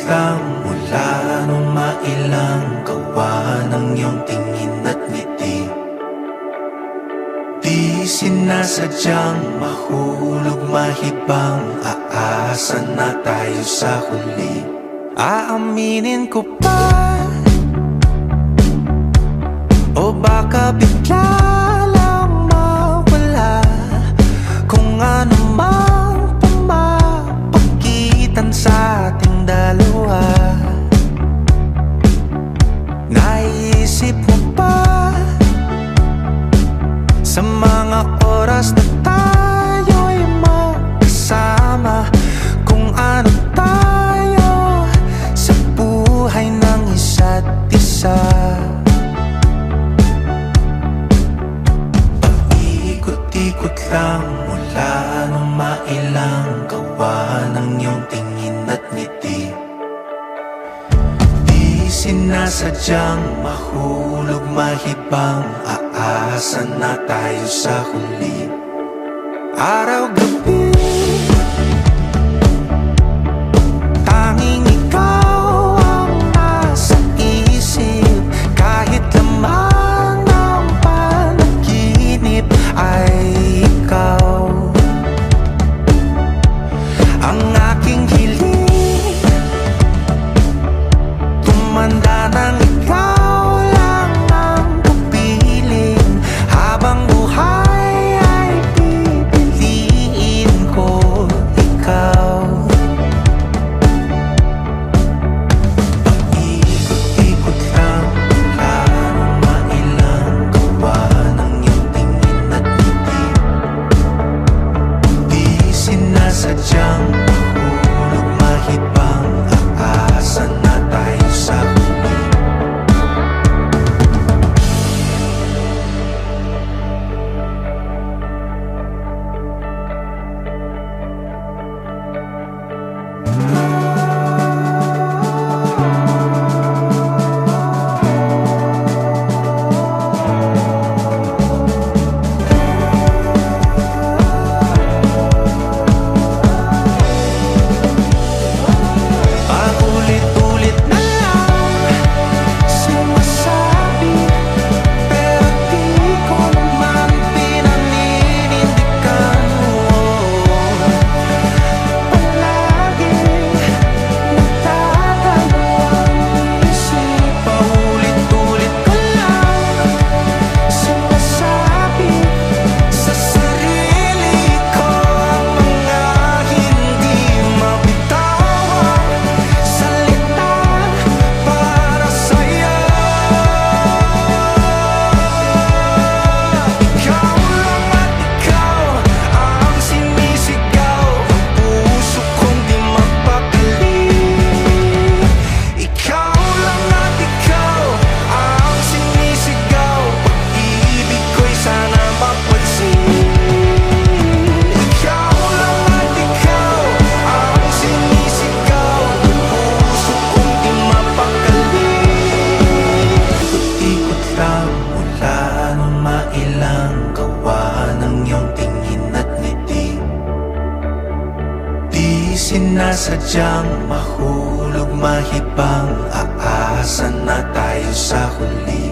lang mula nung mailang gawa ng iyong tingin at ngiti. Di sinasadyang mahulog mahibang, aasa na tayo sa huli. Aaminin ko pa, o baka bigla lang mawala kung ano mang pumapagitan sa ating dalawa. Naisip mo ba sa mga oras na tayo'y magkasama, kung ano tayo sa buhay ng isa't isa? Paikot-ikot lang mula nung mailang gawa ng iyong tingin at ngiti. Di sinasadyang mahulog mahibang, aasa na tayo sa huli. Araw-gabi tanging ikaw ang nasa isip, kahit lamang ng panaginip ay ikaw ang aking hiling. Tumanda ng ikaw lang ang kapiling, habang buhay ay pipiliin ko ikaw. Paikot-ikot lang mula nung mailang gawa ng iyong tingin at ngiti. Di sinasadyang mahulog mahibang, aasa na tayo sa huli. Paulit-ulit na lang sinasabi, pero di ko naman pinaninindigan mo. Palaging nagdadalawang isip. Paulit-ulit ko lang sinasabi sa sarili ko ang mga hindi mabitawang salita para sa'yo. Ikaw lang at ikaw ang sinisigaw, ang puso kong di mapakali. Ikaw lang at ikaw ang sinisigaw, pag-ibig ko'y sana mapansin. Ikaw lang at ikaw ang sinisigaw, ang puso kong di mapakali. Ikot-ikot lang mula nung mailang gawa ng iyong tingin at ngiti. Di sinasadyang mahulog mahibang, aasa na tayo sa huli.